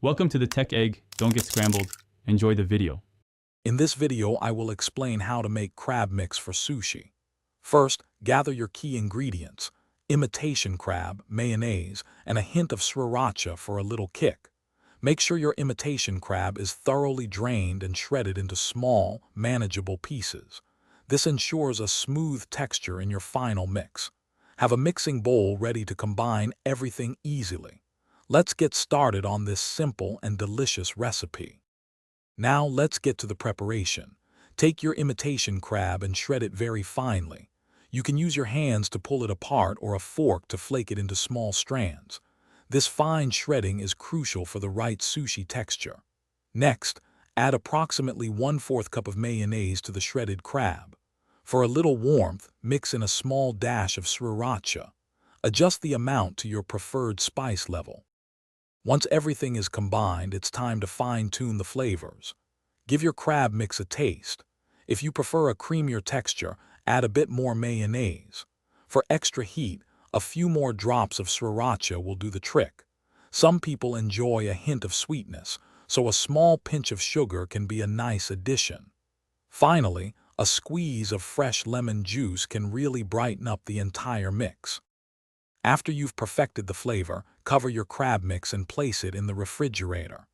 Welcome to the Tech Egg. Don't get scrambled. Enjoy the video. In this video, I will explain how to make crab mix for sushi. First, gather your key ingredients: imitation crab, mayonnaise, and a hint of sriracha for a little kick. Make sure your imitation crab is thoroughly drained and shredded into small, manageable pieces. This ensures a smooth texture in your final mix. Have a mixing bowl ready to combine everything easily. Let's get started on this simple and delicious recipe. Now let's get to the preparation. Take your imitation crab and shred it very finely. You can use your hands to pull it apart or a fork to flake it into small strands. This fine shredding is crucial for the right sushi texture. Next, add approximately 1/4 cup of mayonnaise to the shredded crab. For a little warmth, mix in a small dash of sriracha. Adjust the amount to your preferred spice level. Once everything is combined, it's time to fine-tune the flavors. Give your crab mix a taste. If you prefer a creamier texture, add a bit more mayonnaise. For extra heat, a few more drops of sriracha will do the trick. Some people enjoy a hint of sweetness, so a small pinch of sugar can be a nice addition. Finally, a squeeze of fresh lemon juice can really brighten up the entire mix. After you've perfected the flavor, cover your crab mix and place it in the refrigerator.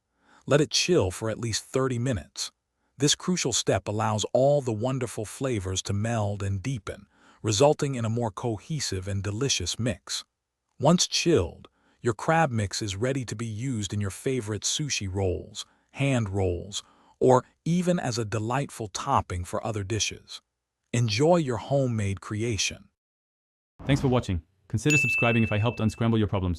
Let it chill for at least 30 minutes. This crucial step allows all the wonderful flavors to meld and deepen, resulting in a more cohesive and delicious mix. Once chilled, your crab mix is ready to be used in your favorite sushi rolls, hand rolls, or even as a delightful topping for other dishes. Enjoy your homemade creation. Thanks for watching. Consider subscribing if I helped unscramble your problems.